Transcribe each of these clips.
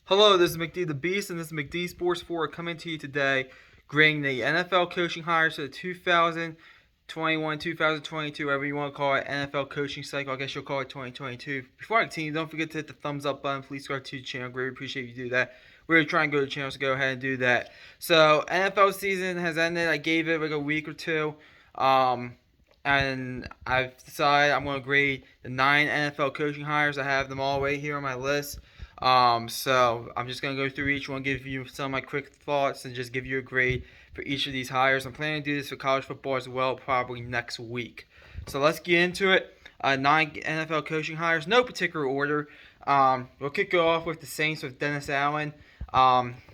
Hello, this is McD the Beast, and this is McD Sports 4 coming to you today, grading the NFL coaching hires for the 2021 2022, whatever you want to call it, NFL coaching cycle. I guess you'll call it 2022. Before I continue, don't forget to hit the thumbs up button. Please subscribe to the channel. Greatly appreciate you do that. We're going to try and go to the channel, so go ahead and do that. So, NFL season has ended. I gave it like a week or two. Um, and I've decided I'm going to grade the 9 NFL coaching hires. I have them all right here on my list. So I'm just gonna go through each one, give you some of my quick thoughts, and just give you a grade for each of these hires. I'm planning to do this for college football as well, probably next week. So let's get into it. 9 NFL coaching hires, no particular order. We'll kick it off with the Saints with Dennis Allen.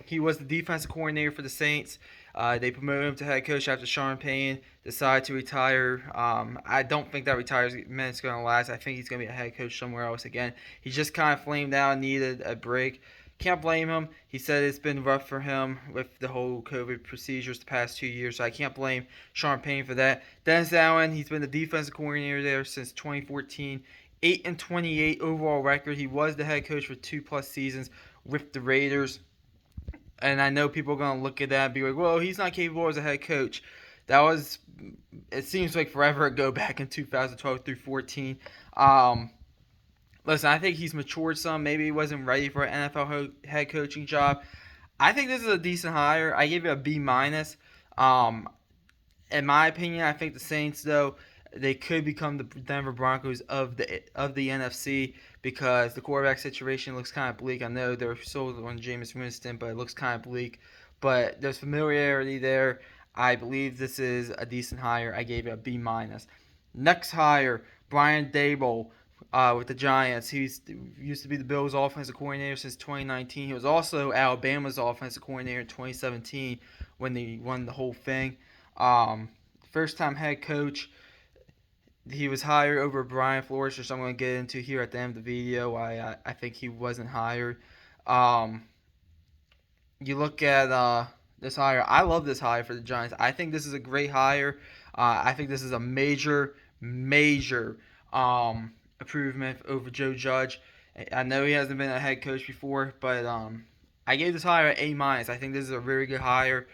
He was the defensive coordinator for the Saints. They promoted him to head coach after Sean Payne decided to retire. I don't think that retirement's going to last. I think he's going to be a head coach somewhere else again. He just kind of flamed out and needed a break. Can't blame him. He said it's been rough for him with the whole COVID procedures the past 2 years, so I can't blame Sean Payne for that. Dennis Allen, he's been the defensive coordinator there since 2014. 8-28 overall record. He was the head coach for 2+ seasons with the Raiders. And I know people are going to look at that and be like, well, he's not capable as a head coach. That was, it seems like forever ago, back in 2012 through 14. Listen, I think he's matured some. Maybe he wasn't ready for an NFL head coaching job. I think this is a decent hire. I give it a B minus. Um, in my opinion, I think the Saints, though, they could become the Denver Broncos of the NFC because the quarterback situation looks kind of bleak. I know they're sold on Jameis Winston, but it looks kind of bleak. But there's familiarity there. I believe this is a decent hire. I gave it a B minus. Next hire, Brian Daboll with the Giants. He used to be the Bills' offensive coordinator since 2019. He was also Alabama's offensive coordinator in 2017 when they won the whole thing. Um, First time head coach. He was hired over Brian Flores, which I'm going to get into here at the end of the video. Why I think he wasn't hired. Um, you look at this hire. I love this hire for the Giants. I think this is a great hire. I think this is a major improvement over Joe Judge. I know he hasn't been a head coach before, but I gave this hire an A minus. I think this is a very good hire.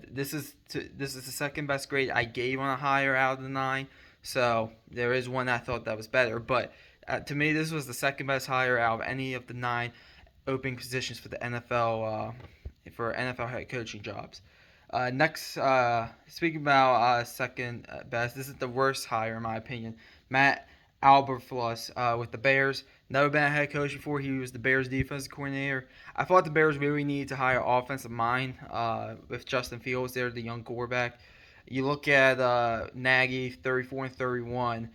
This is the second best grade I gave on a hire out of the 9. So there is one I thought that was better, but to me this was the second best hire out of any of the 9 open positions for the NFL for NFL head coaching jobs. Next, speaking about second best, this is the worst hire in my opinion. Matt Alberfluss with the Bears. Never been a head coach before. He was the Bears defensive coordinator. I thought the Bears really needed to hire offensive mind with Justin Fields there, the young quarterback. You look at Nagy, 34-31.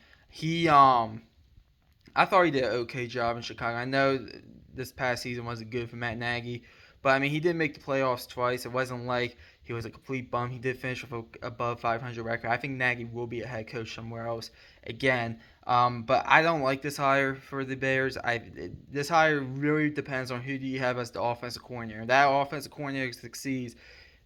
I thought he did an okay job in Chicago. I know this past season wasn't good for Matt Nagy, but I mean he did make the playoffs twice. It wasn't like he was a complete bum. He did finish with an above 500 record. I think Nagy will be a head coach somewhere else again. But I don't like this hire for the Bears. This hire really depends on who do you have as the offensive coordinator. That offensive coordinator succeeds.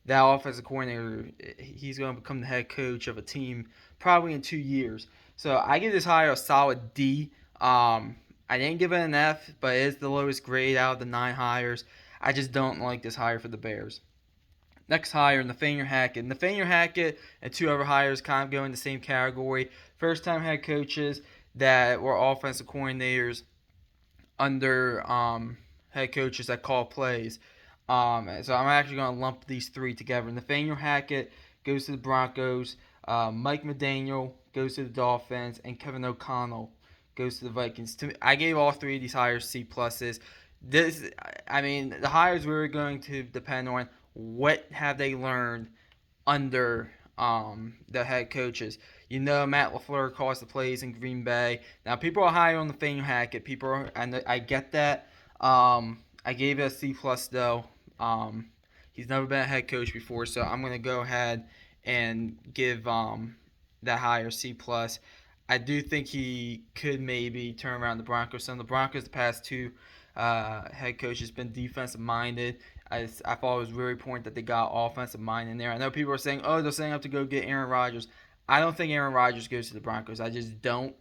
That offensive coordinator, he's going to become the head coach of a team probably in 2 years. So I give this hire a solid D. I didn't give it an F, but it's the lowest grade out of the 9 hires. I just don't like this hire for the Bears. Next hire, Nathaniel Hackett. Nathaniel Hackett and 2 other hires kind of go in the same category. First time head coaches that were offensive coordinators under head coaches that call plays. So I'm actually going to lump these 3 together. Nathaniel Hackett goes to the Broncos. Mike McDaniel goes to the Dolphins, and Kevin O'Connell goes to the Vikings. I gave all 3 of these hires C pluses. The hires were going to depend on what have they learned under the head coaches. You know, Matt LaFleur calls the plays in Green Bay. Now, people are high on Nathaniel Hackett. I get that. I gave it a C plus though. He's never been a head coach before, so I'm gonna go ahead and give that higher C plus. I do think he could maybe turn around the Broncos. Some of the Broncos, the past 2 head coaches, been defensive minded. I thought it was really important that they got offensive mind in there. I know people are saying, oh, they're saying up to go get Aaron Rodgers. I don't think Aaron Rodgers goes to the Broncos. I just don't.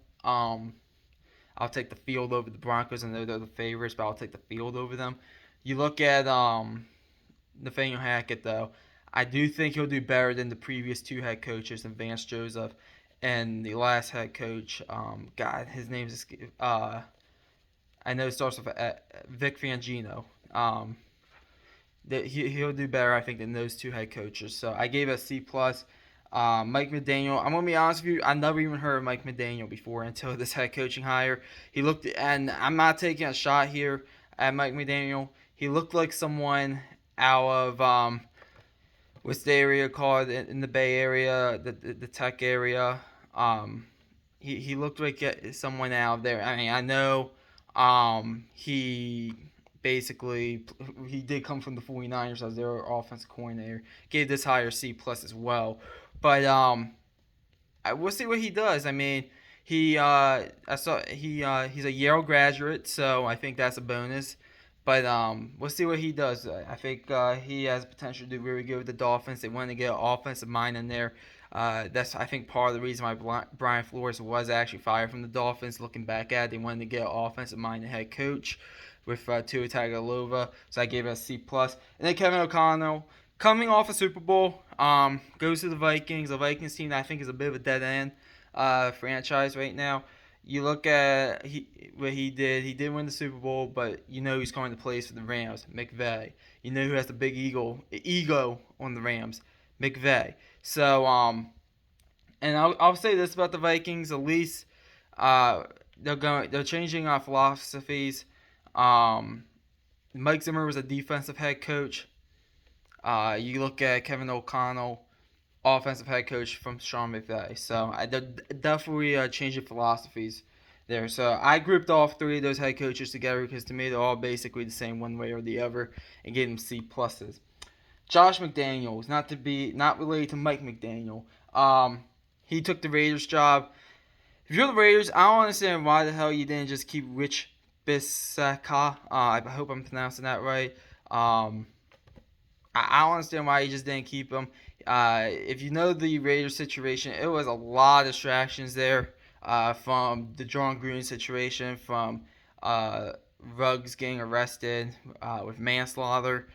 I'll take the field over the Broncos. I know they're the favorites, but I'll take the field over them. You look at Nathaniel Hackett though. I do think he'll do better than the previous two head coaches, and Vance Joseph, and the last head coach. God, his name is I know it starts with Vic Fangino. That he'll do better, I think, than those two head coaches. So I gave it a C plus. Mike McDaniel. I'm gonna be honest with you. I never even heard of Mike McDaniel before until this head coaching hire. He looked, and I'm not taking a shot here at Mike McDaniel. He looked like someone out of what's the area called in the Bay Area, the tech area. Um, he looked like someone out there. I mean, I know he basically he did come from the 49ers as their offensive coordinator. Gave this hire C plus as well, but we'll see what he does. I mean, I saw he's a Yale graduate, so I think that's a bonus. But we'll see what he does. I think he has potential to do really good with the Dolphins. They want to get an offensive mind in there. That's I think part of the reason why Brian Flores was actually fired from the Dolphins. Looking back at it, they wanted to get an offensive minded head coach with Tua Tagovailoa. So I gave it a C plus. And then Kevin O'Connell, coming off a Super Bowl, goes to the Vikings. The Vikings team I think is a bit of a dead end franchise right now. You look at what he did. He did win the Super Bowl, but you know he's going to place for the Rams, McVay. You know who has the big ego on the Rams, McVay. So and I'll say this about the Vikings. At least they're changing our philosophies. Mike Zimmer was a defensive head coach. You look at Kevin O'Connell, offensive head coach from Sean McVay. So I definitely changing philosophies there. So I grouped all three of those head coaches together because to me they're all basically the same one way or the other, and gave them C pluses. Josh McDaniels, not related to Mike McDaniel. He took the Raiders job. If you're the Raiders, I don't understand why the hell you didn't just keep Rich Bisaccia. I hope I'm pronouncing that right. I don't understand why you just didn't keep him. If you know the Raiders situation, it was a lot of distractions there from the John Gruden situation, from Ruggs getting arrested with manslaughter.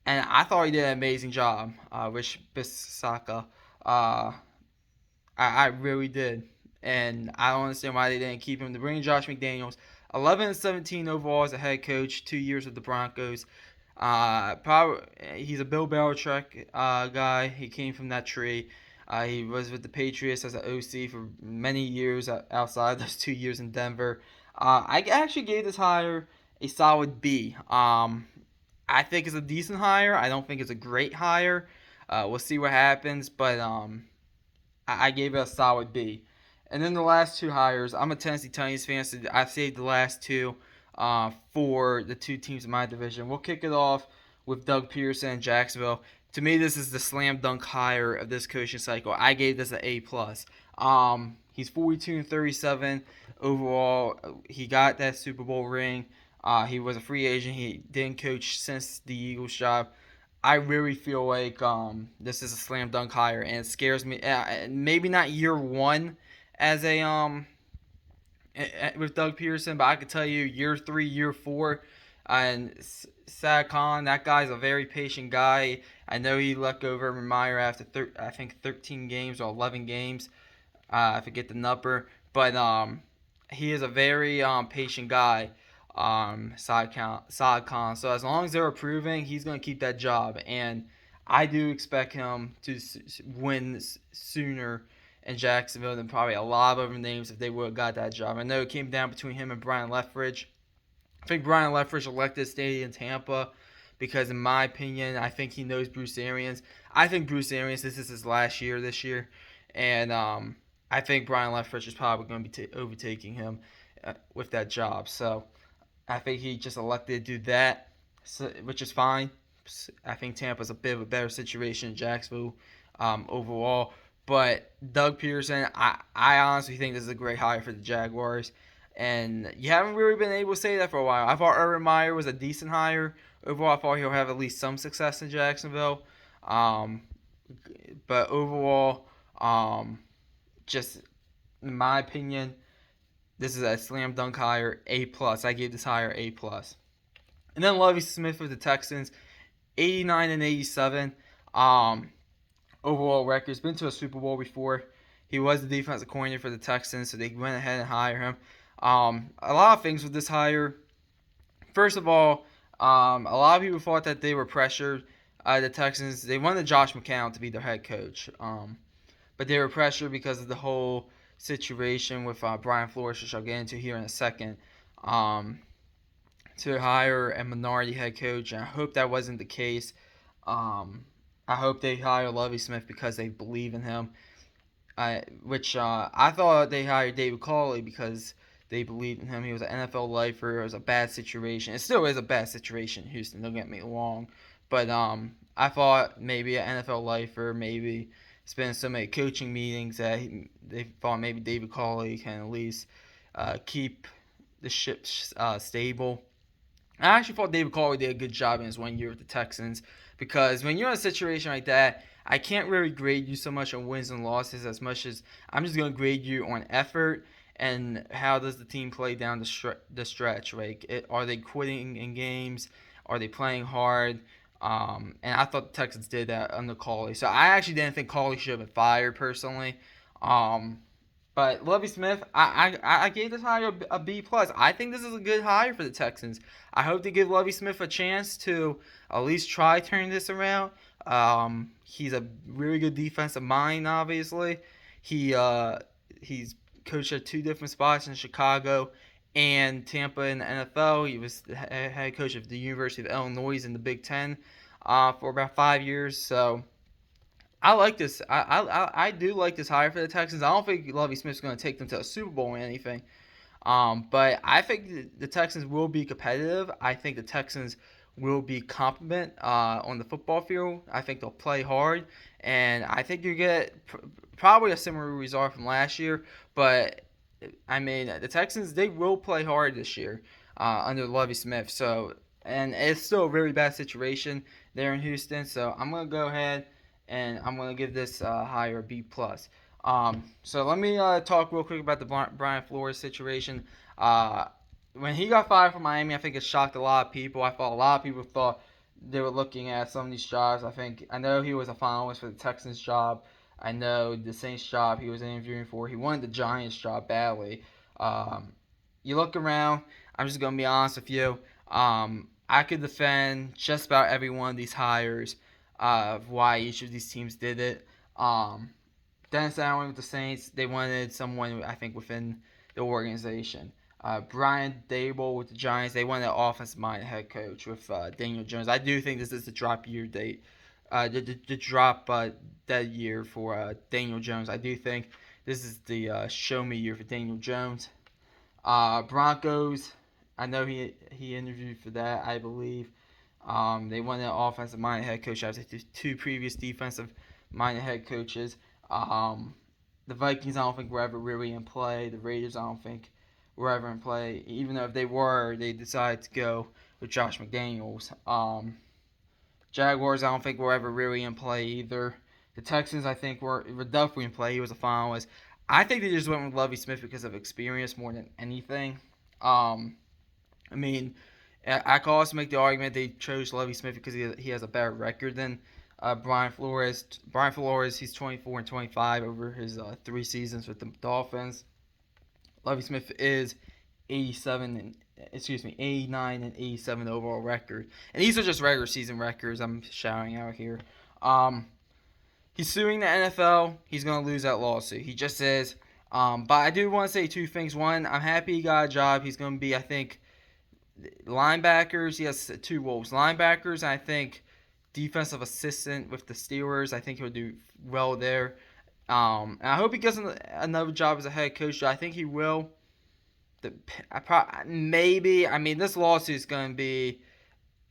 And I thought he did an amazing job, Rich Bisaccia. I really did. And I don't understand why they didn't keep him. To bring Josh McDaniels, 11-17 overall as a head coach, 2 years with the Broncos. Probably he's a Bill Belichick guy. He came from that tree. He was with the Patriots as an OC for many years outside those 2 years in Denver. I actually gave this hire a solid B. I think it's a decent hire. I don't think it's a great hire. We'll see what happens, but I gave it a solid B. And then the last two hires, I'm a Tennessee Titans fan, so I saved the last two for the two teams in my division. We'll kick it off with Doug Peterson in Jacksonville. To me, this is the slam dunk hire of this coaching cycle. I gave this an A plus. He's 42-37 overall. He got that Super Bowl ring. He was a free agent. He didn't coach since the Eagles job. I really feel like this is a slam dunk hire, and it scares me. Maybe not year one as a with Doug Peterson, but I could tell you year 3, year 4, and Sad Khan, that guy's a very patient guy. I know he let go of Urban Meyer after I think 13 games or 11 games. I forget the number, but he is a very patient guy. Saad Khan. So as long as they're approving, he's going to keep that job, and I do expect him to win sooner in Jacksonville than probably a lot of other names if they would have got that job. I know it came down between him and Brian Leftwich. I think Brian Leftwich elected to stay in Tampa because, in my opinion, I think he knows Bruce Arians. I think Bruce Arians, this is his last year this year, and I think Brian Leftwich is probably going to be overtaking him with that job. So I think he just elected to do that, which is fine. I think Tampa's a bit of a better situation in Jacksonville overall. But Doug Peterson, I honestly think this is a great hire for the Jaguars. And you haven't really been able to say that for a while. I thought Urban Meyer was a decent hire. Overall, I thought he'll have at least some success in Jacksonville. But overall, just in my opinion, this is a slam dunk hire, A plus. I gave this hire A plus. And then Lovie Smith with the Texans, 89 and 87. Um, Overall records. Been to a Super Bowl before. He was the defensive coordinator for the Texans, so they went ahead and hired him. A lot of things with this hire. First of all, a lot of people thought that they were pressured. The Texans, they wanted Josh McCown to be their head coach, but they were pressured because of the whole situation with Brian Flores, which I'll get into here in a second, um, to hire a minority head coach. And I hope that wasn't the case. Um, I hope they hire Lovie Smith because they believe in him. I thought they hired David Culley because they believed in him. He was an NFL lifer. It was a bad situation. It still is a bad situation in Houston. Don't get me wrong, but I thought maybe an NFL lifer, maybe spend so many coaching meetings that they thought maybe David Culley can at least keep the ship stable. I actually thought David Culley did a good job in his 1 year with the Texans because when you're in a situation like that, I can't really grade you so much on wins and losses as much as I'm just going to grade you on effort and how does the team play down the stretch. Like, are they quitting in games? Are they playing hard? And I thought the Texans did that under Culley. So I actually didn't think Culley should have been fired personally. Um, but Lovie Smith, I gave this hire a B plus. I think this is a good hire for the Texans. I hope they give Lovie Smith a chance to at least try turning this around. He's a really good defensive mind. Obviously, he's coached at two different spots in Chicago and Tampa in the NFL. He was the head coach of the University of Illinois in the Big Ten for about 5 years. So I like this. I do like this hire for the Texans. I don't think Lovie Smith's going to take them to a Super Bowl or anything. But I think the Texans will be competitive. I think the Texans will be competent on the football field. I think they'll play hard, and I think you get probably a similar result from last year. But I mean, the Texans, they will play hard this year under Lovie Smith. So, and it's still a really bad situation there in Houston. So I'm gonna go ahead and I'm gonna give this higher B plus. So let me talk real quick about the Brian Flores situation. Uh, when he got fired from Miami, I think it shocked a lot of people. I thought a lot of people thought they were looking at some of these jobs. I know he was a finalist for the Texans job. I know the Saints job he was interviewing for. He wanted the Giants job badly. Um, you look around. I'm just gonna be honest with you. I could defend just about every one of these hires of why each of these teams did it. Dennis Allen with the Saints, they wanted someone I think within the organization. Brian Daboll with the Giants, they wanted an offensive-minded head coach with Daniel Jones. I do think this is the drop year date, the drop dead year for Daniel Jones. I do think this is the show me year for Daniel Jones. Broncos, I know he interviewed for that, I believe. They wanted an offensive-minded head coach after two previous defensive-minded head coaches. Um, the Vikings, I don't think were ever really in play. The Raiders, I don't think were ever in play. Even though if they were, they decided to go with Josh McDaniels. Jaguars, I don't think were ever really in play either. The Texans, I think, were definitely in play. He was a finalist. I think they just went with Lovie Smith because of experience more than anything. I mean, I could also make the argument they chose Lovie Smith because he has a better record than Brian Flores. Brian Flores, he's 24 and 25 over his 3 seasons with the Dolphins. Lovie Smith is 89 and 87 overall record, and these are just regular season records. I'm shouting out here. Um, he's suing the NFL. He's gonna lose that lawsuit. He just says. But I do want to say two things. One, I'm happy he got a job. He's gonna be, I think, linebackers. He has two roles: linebackers, and I think defensive assistant with the Steelers. I think he'll do well there. And I hope he gets another job as a head coach. I think he will. Maybe. I mean, this lawsuit is going to be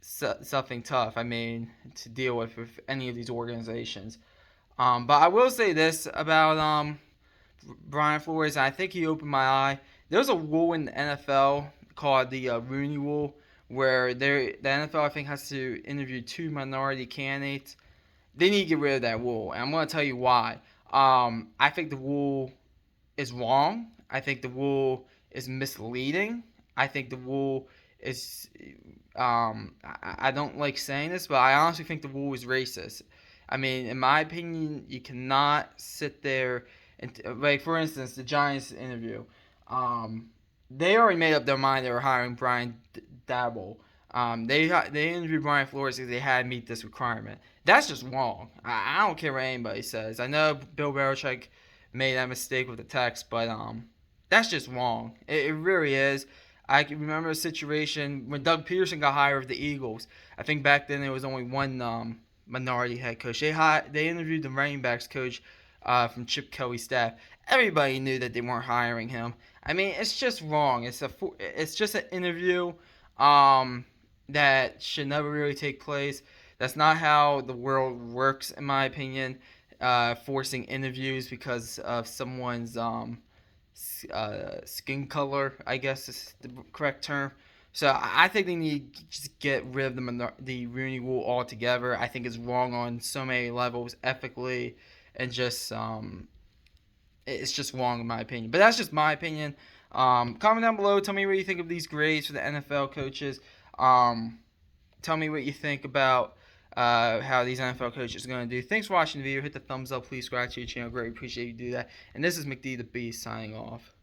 something tough. I mean, to deal with any of these organizations. But I will say this about Brian Flores. I think he opened my eye. There's a rule in the NFL called the Rooney Rule, where the NFL I think has to interview two minority candidates. They need to get rid of that rule, and I'm going to tell you why. I think the rule is wrong. I think the rule is misleading. I think the rule is I don't like saying this, but I honestly think the rule is racist. I mean, in my opinion, you cannot sit there and like, for instance, the Giants interview. Um, they already made up their mind they were hiring Brian Dabble. They interviewed Brian Flores because they had to meet this requirement. That's just wrong. I don't care what anybody says. I know Bill Belichick made that mistake with the text, but that's just wrong. It really is. I can remember a situation when Doug Peterson got hired with the Eagles. I think back then there was only one minority head coach. They interviewed the running backs coach from Chip Kelly's staff. Everybody knew that they weren't hiring him. I mean, it's just wrong. It's just an interview that should never really take place. That's not how the world works, in my opinion. Forcing interviews because of someone's skin color, I guess is the correct term. So I think they need to just get rid of the Rooney Rule altogether. I think it's wrong on so many levels, ethically, and just it's just wrong in my opinion. But that's just my opinion. Comment down below. Tell me what you think of these grades for the NFL coaches. Um, Tell me what you think about how these NFL coaches are going to do. Thanks for watching the video. Hit the thumbs up. Please subscribe to your channel. Greatly appreciate you do that. And this is McD the Beast signing off.